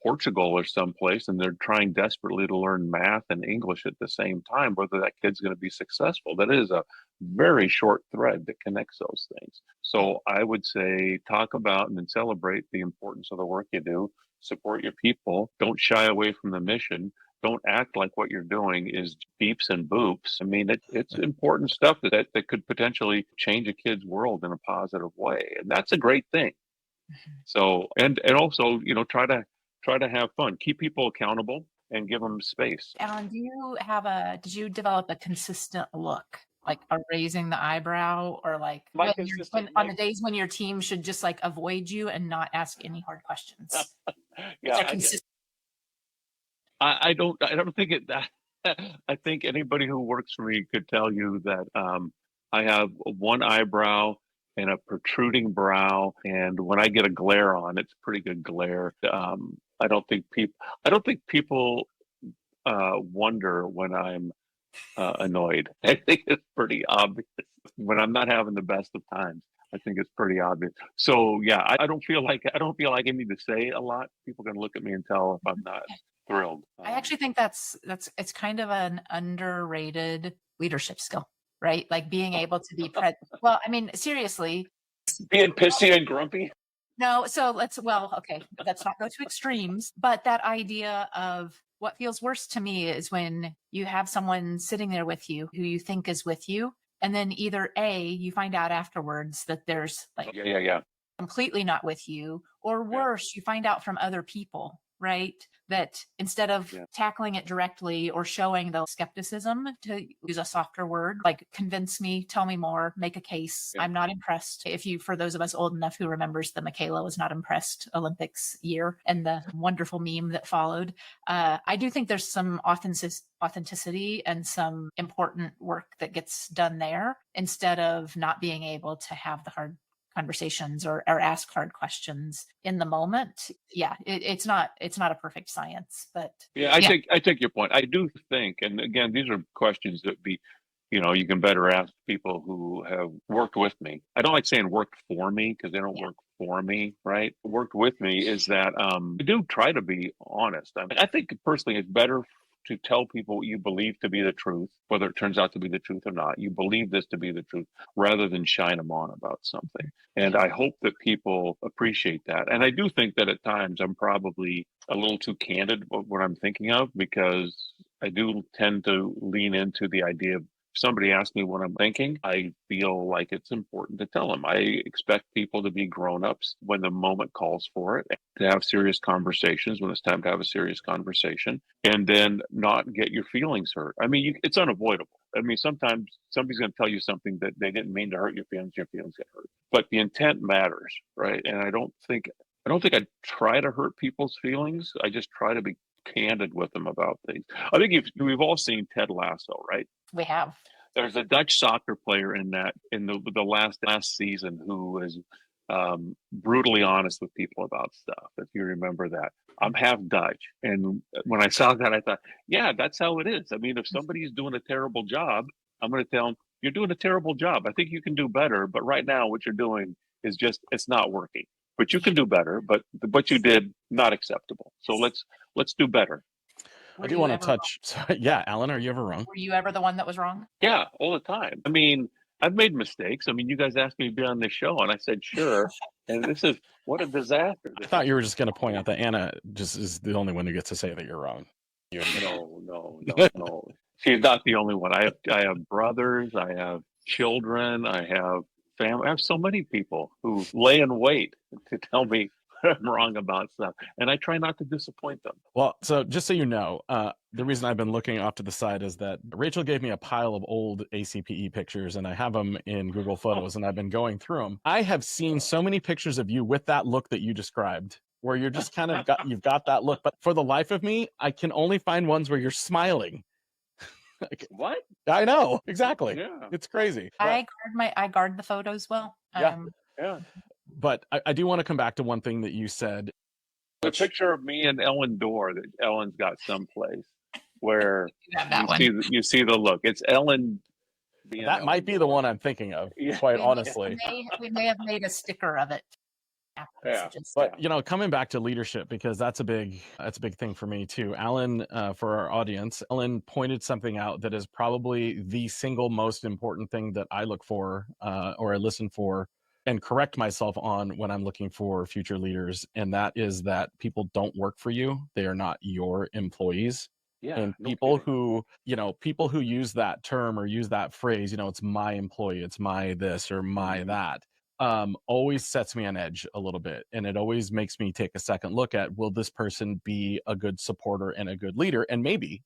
[SPEAKER 2] Portugal or someplace, and they're trying desperately to learn math and English at the same time, whether that kid's going to be successful. That is a very short thread that connects those things. So I would say talk about and then celebrate the importance of the work you do. Support your people. Don't shy away from the mission. Don't act like what you're doing is beeps and boops. I mean, it's important stuff that could potentially change a kid's world in a positive way, and that's a great thing. So, and also, try to have fun. Keep people accountable and give them space.
[SPEAKER 1] Alan, did you develop a consistent look? Like a raising the eyebrow, or like on the days when your team should just like avoid you and not ask any hard questions?
[SPEAKER 2] Yeah, I don't think it that. I think anybody who works for me could tell you that I have one eyebrow and a protruding brow, and when I get a glare on, it's pretty good glare. I don't think people wonder when I'm annoyed. I think it's pretty obvious when I'm not having the best of times. I think it's pretty obvious. So yeah, I don't feel like I need to say a lot. People can look at me and tell if I'm not thrilled.
[SPEAKER 1] I actually think it's kind of an underrated leadership skill, right? Like being able to be well, I mean, seriously,
[SPEAKER 2] being pissy and grumpy.
[SPEAKER 1] No, so let's not go to extremes, but that idea of what feels worse to me is when you have someone sitting there with you who you think is with you, and then either A, you find out afterwards that there's like
[SPEAKER 2] Yeah.
[SPEAKER 1] completely not with you, or worse, you find out from other people, right? That instead of tackling it directly or showing the skepticism, to use a softer word, like convince me, tell me more, make a case. I'm not impressed. If you, for those of us old enough who remembers the Michaela was not impressed Olympics year and the wonderful meme that followed, I do think there's some authenticity and some important work that gets done there instead of not being able to have the hard conversations or ask hard questions in the moment. It's not a perfect science, but
[SPEAKER 2] I take your point. I do think, and again, these are questions that you can better ask people who have worked with me. I don't like saying worked for me because they don't work for me, right? Worked with me is that I do try to be honest. I think personally it's better to tell people what you believe to be the truth, whether it turns out to be the truth or not. You believe this to be the truth rather than shine them on about something. And I hope that people appreciate that. And I do think that at times I'm probably a little too candid with what I'm thinking of, because I do tend to lean into the idea of somebody asks me what I'm thinking, I feel like it's important to tell them. I expect people to be grown-ups when the moment calls for it, to have serious conversations when it's time to have a serious conversation, and then not get your feelings hurt. I mean, it's unavoidable. I mean, sometimes somebody's going to tell you something that they didn't mean to hurt your feelings get hurt. But the intent matters, right? And I don't think I try to hurt people's feelings. I just try to be candid with them about things. I think we've all seen Ted Lasso, right?
[SPEAKER 1] We have.
[SPEAKER 2] There's a Dutch soccer player in the last season who was brutally honest with people about stuff. If you remember that, I'm half Dutch, and when I saw that, I thought, yeah, that's how it is. I mean, if somebody's doing a terrible job, I'm going to tell them, you're doing a terrible job. I think you can do better, but right now what you're doing is it's not working. But you can do better. But what you did, not acceptable. So let's do better.
[SPEAKER 3] I do want to touch. Yeah, Alan, are you ever wrong?
[SPEAKER 1] Were you ever the one that was wrong?
[SPEAKER 2] Yeah, all the time. I mean, I've made mistakes. I mean, you guys asked me to be on this show, and I said sure. And what a disaster.
[SPEAKER 3] I thought you were just going to point out that Anna just is the only one who gets to say that you're wrong.
[SPEAKER 2] No. She's not the only one. I have brothers. I have children. I have family. I have so many people who lay in wait to tell me I'm wrong about stuff, and I try not to disappoint them.
[SPEAKER 3] Well, so just so you know, the reason I've been looking off to the side is that Rachel gave me a pile of old ACPE pictures, and I have them in Google Photos, and I've been going through them. I have seen so many pictures of you with that look that you described, where you're just kind of you've got that look, but for the life of me, I can only find ones where you're smiling.
[SPEAKER 2] What?
[SPEAKER 3] I know, exactly.
[SPEAKER 2] Yeah.
[SPEAKER 3] It's crazy.
[SPEAKER 1] I guard the photos well.
[SPEAKER 2] Yeah.
[SPEAKER 3] But I do want to come back to one thing that you said.
[SPEAKER 2] The picture of me and Ellen Dorr that Ellen's got someplace where you see the look. It's Ellen.
[SPEAKER 3] That might be the one I'm thinking of, quite honestly.
[SPEAKER 1] We may have made a sticker of it.
[SPEAKER 3] Yeah. But coming back to leadership, because that's a big thing for me too. Alan, for our audience, Alan pointed something out that is probably the single most important thing that I look for, or I listen for, and correct myself on when I'm looking for future leaders, and that is that people don't work for you; they are not your employees.
[SPEAKER 2] Yeah,
[SPEAKER 3] and people who use that term or use that phrase, it's my employee, it's my this or my that. Always sets me on edge a little bit, and it always makes me take a second look at, will this person be a good supporter and a good leader? And maybe,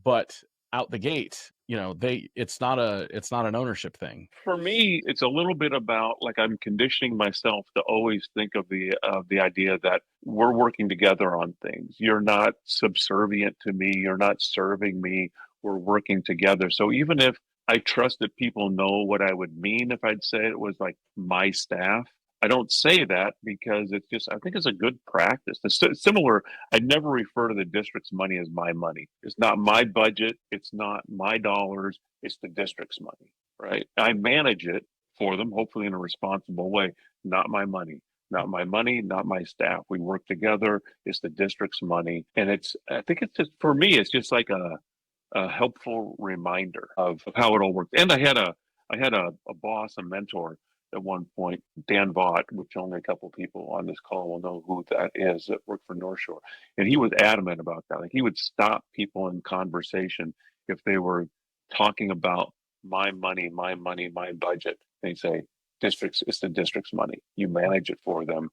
[SPEAKER 3] but out the gate, it's not an ownership thing.
[SPEAKER 2] For me, it's a little bit about, like, I'm conditioning myself to always think of the idea that we're working together on things. You're not subservient to me, you're not serving me, we're working together. So even if I trust that people know what I would mean if I'd say it was like my staff, I don't say that because I think it's a good practice. It's similar. I never refer to the district's money as my money. It's not my budget. It's not my dollars. It's the district's money, right? I manage it for them, hopefully in a responsible way. Not my money. Not my money, not my staff. We work together. It's the district's money. And I think it's just, for me, it's just like a helpful reminder of how it all works. And I had a boss, a mentor, at one point, Dan Vaught, which only a couple of people on this call will know who that is, that worked for North Shore. And he was adamant about that. Like, he would stop people in conversation if they were talking about my money, my budget. They say, districts, it's the district's money. You manage it for them.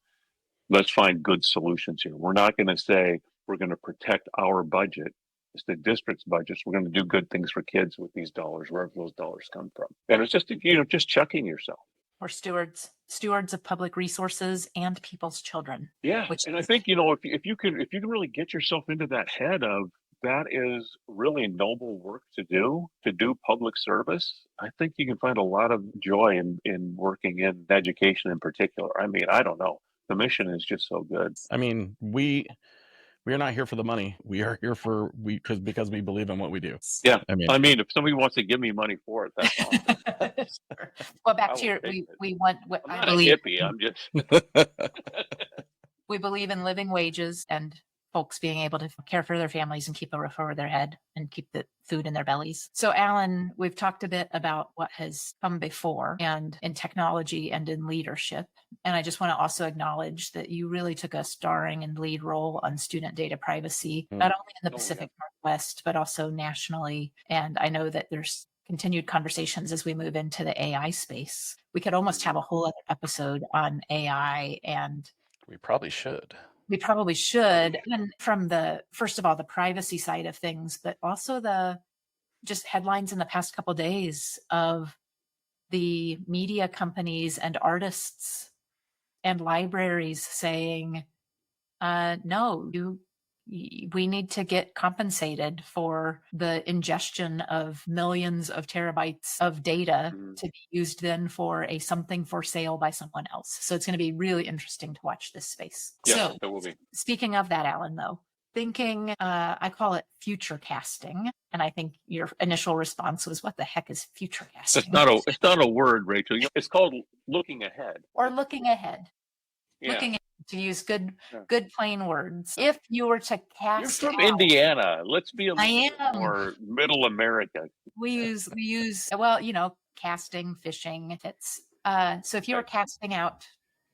[SPEAKER 2] Let's find good solutions here. We're not going to say we're going to protect our budget. It's the district's budgets. We're going to do good things for kids with these dollars, wherever those dollars come from. And it's just, just checking yourself.
[SPEAKER 1] Or stewards of public resources and people's children.
[SPEAKER 2] Yeah. And I think, if you can really get yourself into that head of, that is really noble work to do public service, I think you can find a lot of joy in working in education in particular. I mean, I don't know. The mission is just so good.
[SPEAKER 3] I mean, we are not here for the money. We are here because we believe in what we do.
[SPEAKER 2] Yeah. I mean, if somebody wants to give me money for it, that's awesome.
[SPEAKER 1] Well, back to your, we want what
[SPEAKER 2] I'm not a hippie. I'm just.
[SPEAKER 1] We believe in living wages and folks being able to care for their families and keep a roof over their head and keep the food in their bellies. So, Alan, we've talked a bit about what has come before and in technology and in leadership. And I just want to also acknowledge that you really took a starring and lead role on student data privacy, not only in the Pacific Northwest, but also nationally. And I know that there's continued conversations as we move into the AI space. We could almost have a whole other episode on AI, and
[SPEAKER 4] we probably should.
[SPEAKER 1] We probably should. And from first of all, the privacy side of things, but also the just headlines in the past couple of days of the media companies and artists and libraries saying, no, we need to get compensated for the ingestion of millions of terabytes of data to be used then for something for sale by someone else. So it's going to be really interesting to watch this space.
[SPEAKER 2] Yeah,
[SPEAKER 1] so
[SPEAKER 2] it will be.
[SPEAKER 1] Speaking of that, Alan, though, thinking, I call it future casting. And I think your initial response was, what the heck is future casting?
[SPEAKER 2] It's not a word, Rachel. It's called looking ahead.
[SPEAKER 1] Or looking ahead.
[SPEAKER 2] Yeah.
[SPEAKER 1] Looking ahead, to use good plain words. If you were to cast,
[SPEAKER 2] you're from Indiana. Let's be a little more middle America.
[SPEAKER 1] We use casting, fishing. It's so if you were casting out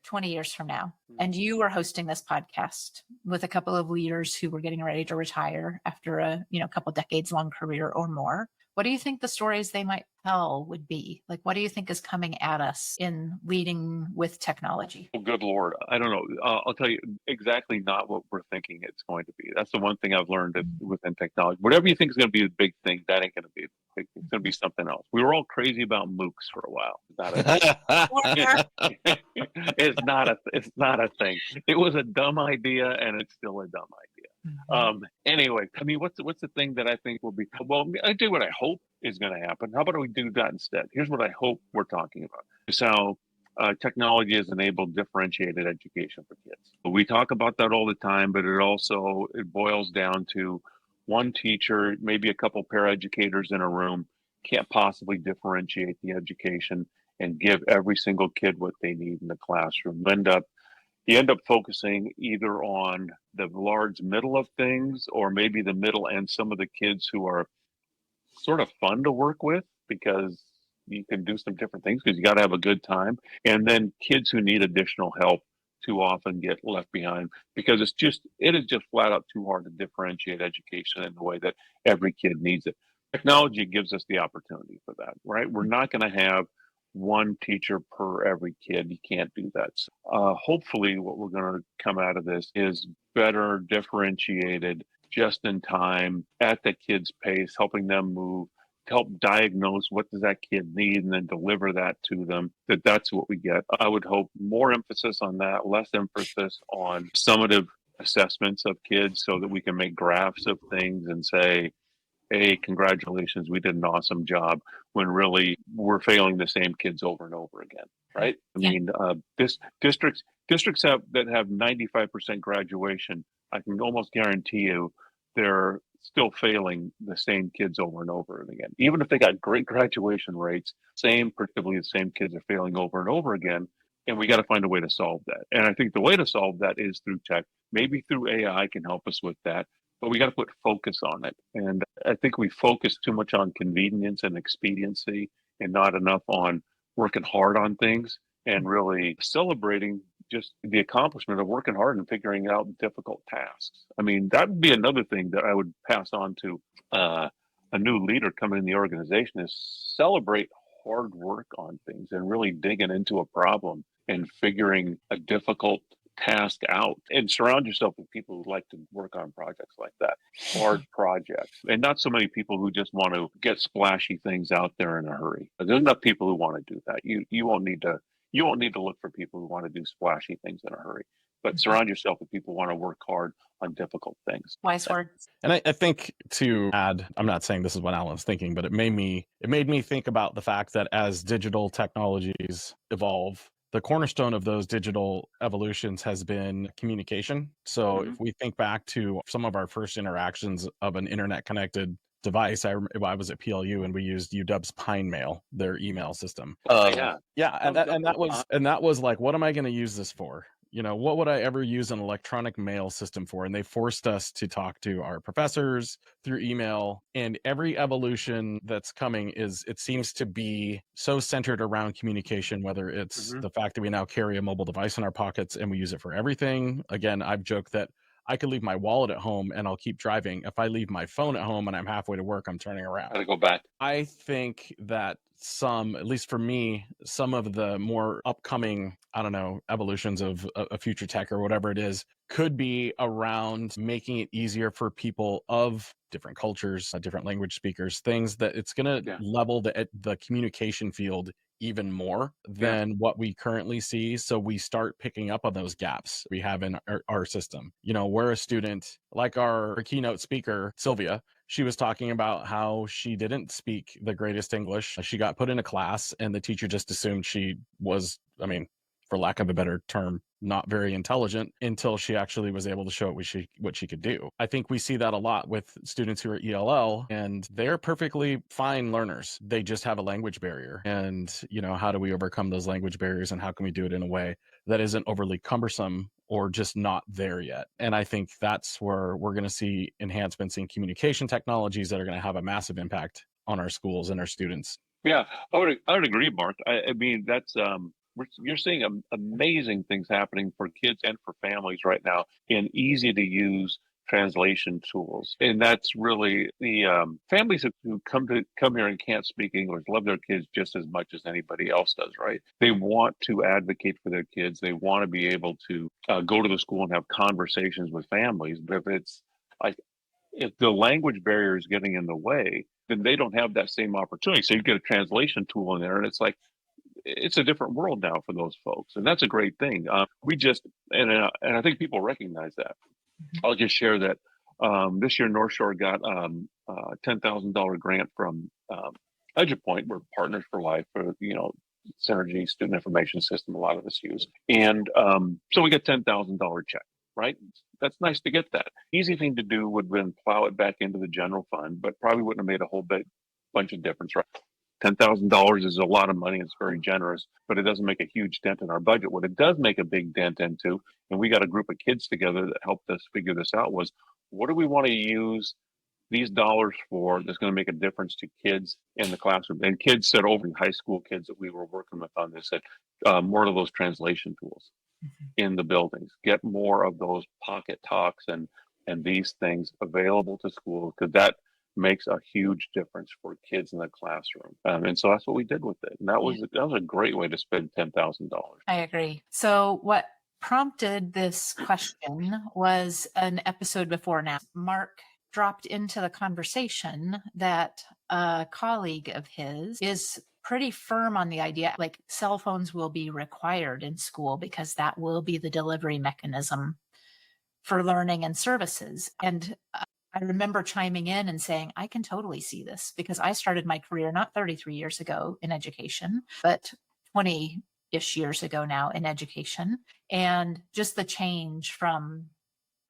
[SPEAKER 1] 20 years from now, and you were hosting this podcast with a couple of leaders who were getting ready to retire after a couple decades long career or more, what do you think the stories they might tell would be? Like, what do you think is coming at us in leading with technology?
[SPEAKER 2] Well, good Lord. I don't know. I'll tell you exactly not what we're thinking it's going to be. That's the one thing I've learned within technology. Whatever you think is going to be the big thing, that ain't going to be big. It's going to be something else. We were all crazy about MOOCs for a while. It's not a thing. It was a dumb idea, and it's still a dumb idea. Anyway, I mean, what's the thing that I think will be? Well, I do what I hope is going to happen. How about we do that instead? Here's what I hope we're talking about. Is how technology has enabled differentiated education for kids. We talk about that all the time, but it boils down to one teacher, maybe a couple paraeducators in a room, can't possibly differentiate the education and give every single kid what they need in the classroom. You end up focusing either on the large middle of things, or maybe the middle and some of the kids who are sort of fun to work with because you can do some different things because you got to have a good time. And then kids who need additional help too often get left behind because it is just flat out too hard to differentiate education in the way that every kid needs it. Technology gives us the opportunity for that, right? We're not going to have one teacher per every kid. You can't do that. So, hopefully what we're going to come out of this is better differentiated, just in time, at the kid's pace, helping them move, help diagnose what does that kid need and then deliver that to them. That's what we get. I would hope more emphasis on that, less emphasis on summative assessments of kids so that we can make graphs of things and say, hey, congratulations, we did an awesome job, when really we're failing the same kids over and over again, right? I mean, districts that have 95% graduation, I can almost guarantee you they're still failing the same kids over and over again. Even if they got great graduation rates, predictably the same kids are failing over and over again. And we got to find a way to solve that. And I think the way to solve that is through tech. Maybe through AI can help us with that. But we got to put focus on it. And I think we focus too much on convenience and expediency and not enough on working hard on things. and really celebrating just the accomplishment of working hard and figuring out difficult tasks. I mean, that would be another thing that I would pass on to a new leader coming in the organization is celebrate hard work on things and really digging into a problem and figuring a difficult task out, and surround yourself with people who like to work on projects like that, hard projects, and not so many people who just want to get splashy things out there in a hurry. There's enough people who want to do that. You won't need to look for people who want to do splashy things in a hurry, but surround yourself with people who want to work hard on difficult things.
[SPEAKER 1] Wise words.
[SPEAKER 3] And I think to add, I'm not saying this is what Alan's thinking, but it made me think about the fact that as digital technologies evolve, the cornerstone of those digital evolutions has been communication. So if we think back to some of our first interactions of an internet connected device, I was at PLU and we used UW's Pine Mail, their email system.
[SPEAKER 2] Yeah,
[SPEAKER 3] and that was like, what am I going to use this for? You know, what would I ever use an electronic mail system for? And they forced us to talk to our professors through email. And every evolution that's coming it seems to be so centered around communication, whether it's the fact that we now carry a mobile device in our pockets and we use it for everything. Again, I've joked that I could leave my wallet at home and I'll keep driving. If I leave my phone at home and I'm halfway to work, I'm turning around.
[SPEAKER 2] Gotta go back.
[SPEAKER 3] I think that at least for me, some of the more upcoming, I don't know, evolutions of a future tech or whatever it is, could be around making it easier for people of different cultures, different language speakers, things that it's going to level the communication field even more than what we currently see. So we start picking up on those gaps we have in our system. You know, we're a student, like our keynote speaker, Sylvia, she was talking about how she didn't speak the greatest English. She got put in a class and the teacher just assumed she was, I mean, for lack of a better term, not very intelligent until she actually was able to show what she could do. I think we see that a lot with students who are ELL, and they're perfectly fine learners. They just have a language barrier. And, you know, how do we overcome those language barriers, and how can we do it in a way that isn't overly cumbersome or just not there yet? And I think that's where we're going to see enhancements in communication technologies that are going to have a massive impact on our schools and our students.
[SPEAKER 2] Yeah, I would agree, Mark. I mean, that's you're seeing amazing things happening for kids and for families right now in easy to use translation tools, and that's really the families who come here and can't speak English love their kids just as much as anybody else does, right? They want to advocate for their kids. They want to be able to go to the school and have conversations with families. But if the language barrier is getting in the way, then they don't have that same opportunity. So you get a translation tool in there, and it's a different world now for those folks, and that's a great thing. And I think people recognize that. I'll just share that this year North Shore got a $10,000 grant from EduPoint. We're partners for life for Synergy Student Information System. A lot of us use, and so we get $10,000 check. Right, that's nice to get that. Easy thing to do would have been plow it back into the general fund, but probably wouldn't have made a whole bunch of difference. Right. $10,000 is a lot of money. It's very generous, but it doesn't make a huge dent in our budget. What it does make a big dent into, and we got a group of kids together that helped us figure this out, was what do we want to use these dollars for that's going to make a difference to kids in the classroom? And kids said, over high school kids that we were working with on this, said more of those translation tools in the buildings, get more of those pocket talks and these things available to schools, because that makes a huge difference for kids in the classroom. And so that's what we did with it. And that was a great way to spend $10,000.
[SPEAKER 1] I agree. So what prompted this question was an episode before now. Mark dropped into the conversation that a colleague of his is pretty firm on the idea, like cell phones will be required in school because that will be the delivery mechanism for learning and services. And I remember chiming in and saying, I can totally see this, because I started my career not 33 years ago in education, but 20-ish years ago now in education. And just the change from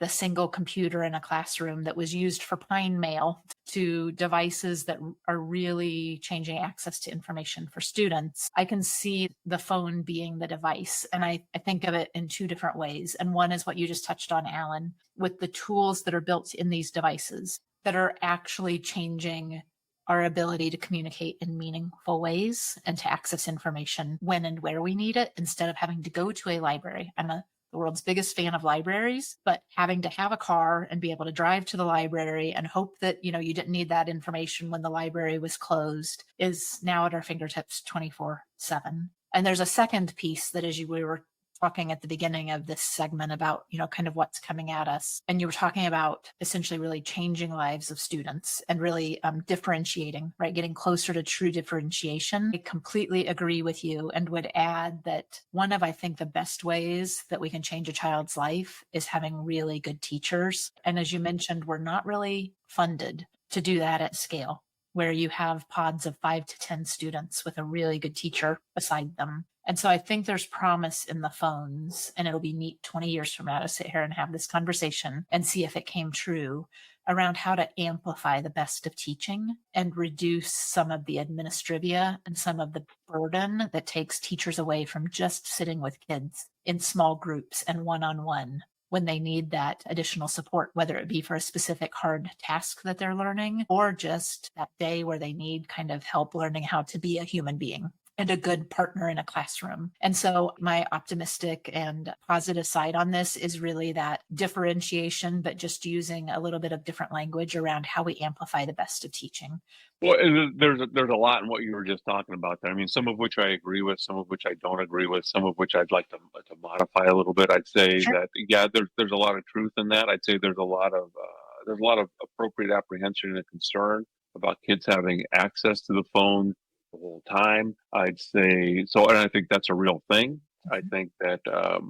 [SPEAKER 1] the single computer in a classroom that was used for Pine Mail to devices that are really changing access to information for students. I can see the phone being the device. And I think of it in two different ways. And one is what you just touched on, Alan, with the tools that are built in these devices that are actually changing our ability to communicate in meaningful ways and to access information when and where we need it instead of having to go to a library. I'm the world's biggest fan of libraries, but having to have a car and be able to drive to the library and hope that, you didn't need that information when the library was closed is now at our fingertips 24/7. And there's a second piece that we were talking at the beginning of this segment about, kind of what's coming at us. And you were talking about essentially really changing lives of students and really differentiating, right? Getting closer to true differentiation. I completely agree with you and would add that one of, I think, the best ways that we can change a child's life is having really good teachers. And as you mentioned, we're not really funded to do that at scale, where you have pods of 5 to 10 students with a really good teacher beside them. And so I think there's promise in the phones, and it'll be neat 20 years from now to sit here and have this conversation and see if it came true around how to amplify the best of teaching and reduce some of the administrivia and some of the burden that takes teachers away from just sitting with kids in small groups and one-on-one when they need that additional support, whether it be for a specific hard task that they're learning or just that day where they need kind of help learning how to be a human being and a good partner in a classroom. And so my optimistic and positive side on this is really that differentiation, but just using a little bit of different language around how we amplify the best of teaching.
[SPEAKER 2] Well, there's a lot in what you were just talking about there. I mean, some of which I agree with, some of which I don't agree with, some of which I'd like to modify a little bit. I'd say
[SPEAKER 1] Sure.
[SPEAKER 2] that there's a lot of truth in that. I'd say there's a lot of appropriate apprehension and concern about kids having access to the phone the whole time. I'd say so, and I think that's a real thing. I think that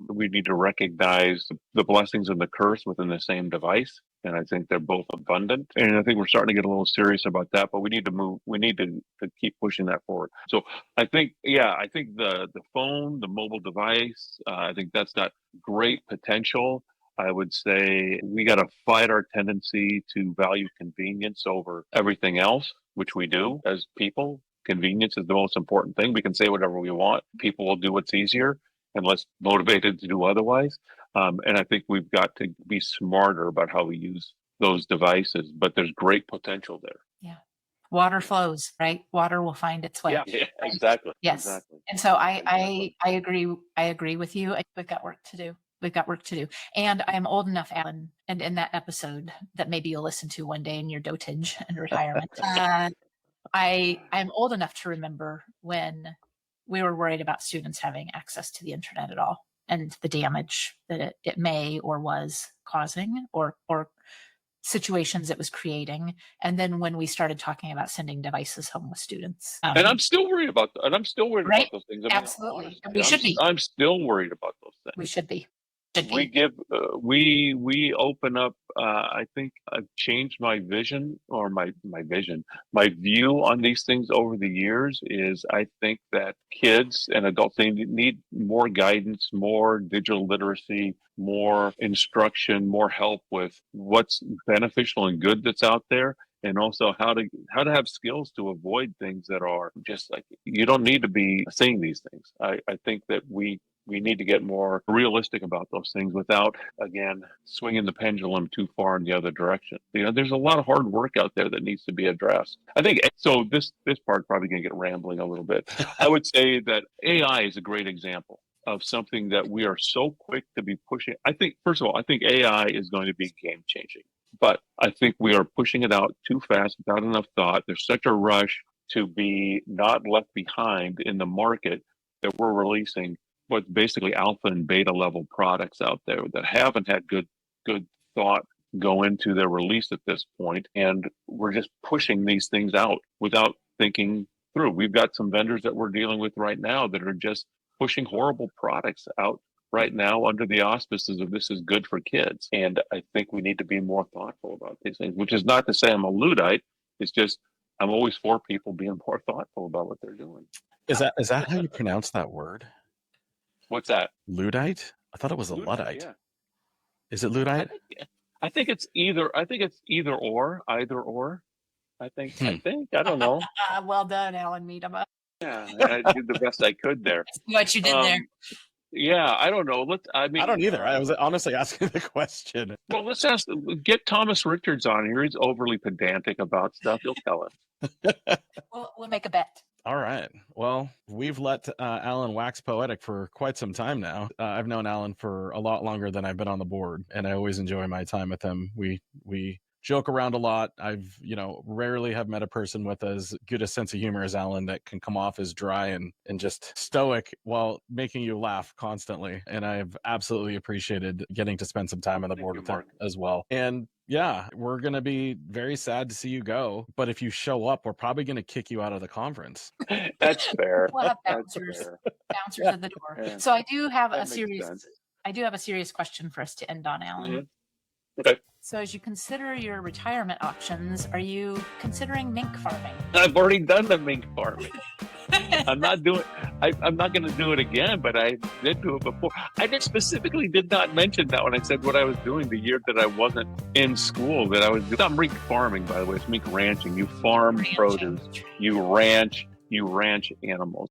[SPEAKER 2] we need to recognize the blessings and the curse within the same device. And I think they're both abundant. And I think we're starting to get a little serious about that, but we need to move. We need to keep pushing that forward. So I think the phone, the mobile device, I think that's got great potential. I would say we got to fight our tendency to value convenience over everything else, which we do as people. Convenience is the most important thing. We can say whatever we want. People will do what's easier and less motivated to do otherwise. And I think we've got to be smarter about how we use those devices, but there's great potential there.
[SPEAKER 1] Yeah. Water flows, right? Water will find its way.
[SPEAKER 2] Yeah, exactly.
[SPEAKER 1] Yes.
[SPEAKER 2] Exactly.
[SPEAKER 1] And so I agree. I agree with you. We've got work to do. We've got work to do. And I am old enough, Alan, and in that episode that maybe you'll listen to one day in your dotage and retirement, I'm old enough to remember when we were worried about students having access to the internet at all and the damage that it may or was causing or situations it was creating. And then when we started talking about sending devices home with students.
[SPEAKER 2] And I'm still worried about that. And I'm still worried
[SPEAKER 1] right?
[SPEAKER 2] about those things.
[SPEAKER 1] Absolutely.
[SPEAKER 2] Honestly,
[SPEAKER 1] We should be.
[SPEAKER 2] I'm still worried about those things.
[SPEAKER 1] We should be.
[SPEAKER 2] We give we open up. I think I've changed my vision or my view on these things over the years. Is I think that kids and adults, they need more guidance, more digital literacy, more instruction, more help with what's beneficial and good that's out there, and also how to have skills to avoid things that are just like, you don't need to be seeing these things. I think that we need to get more realistic about those things without, again, swinging the pendulum too far in the other direction. There's a lot of hard work out there that needs to be addressed. I think so. This part probably going to get rambling a little bit. I would say that AI is a great example of something that we are so quick to be pushing. I think, first of all, I think AI is going to be game changing, but I think we are pushing it out too fast without enough thought. There's such a rush to be not left behind in the market that we're releasing what's basically alpha and beta level products out there that haven't had good thought go into their release at this point. And we're just pushing these things out without thinking through. We've got some vendors that we're dealing with right now that are just pushing horrible products out right now under the auspices of this is good for kids. And I think we need to be more thoughtful about these things, which is not to say I'm a Luddite. It's just, I'm always for people being more thoughtful about what they're doing.
[SPEAKER 3] Is that how you pronounce that word?
[SPEAKER 2] What's that?
[SPEAKER 3] Luddite? I thought it was a Luddite. Yeah. Is it Luddite?
[SPEAKER 2] I think it's either or. I think. I don't know.
[SPEAKER 1] Well done, Alan Miedema.
[SPEAKER 2] Yeah, I did the best I could there.
[SPEAKER 1] What you did there.
[SPEAKER 2] Yeah, I don't know.
[SPEAKER 3] I don't either. I was honestly asking the question.
[SPEAKER 2] Well, get Thomas Richards on here. He's overly pedantic about stuff. He'll tell us.
[SPEAKER 1] We'll make a bet.
[SPEAKER 3] All right. Well, we've let Alan wax poetic for quite some time now. I've known Alan for a lot longer than I've been on the board, and I always enjoy my time with him. We joke around a lot. I've, rarely have met a person with as good a sense of humor as Alan that can come off as dry and just stoic while making you laugh constantly. And I've absolutely appreciated getting to spend some time on the board with him as well. And yeah, we're going to be very sad to see you go. But if you show up, we're probably going to kick you out of the conference.
[SPEAKER 2] That's fair.
[SPEAKER 1] We'll have bouncers at the door. Yeah. So I do have a serious question for us to end on, Alan.
[SPEAKER 2] Mm-hmm. Okay.
[SPEAKER 1] So as you consider your retirement options, are you considering mink farming?
[SPEAKER 2] I've already done the mink farming. I'm not going to do it again, but I did do it before. I specifically did not mention that when I said what I was doing the year that I wasn't in school, that I was doing. Not mink farming, by the way. It's mink ranching. You farm produce. You ranch animals.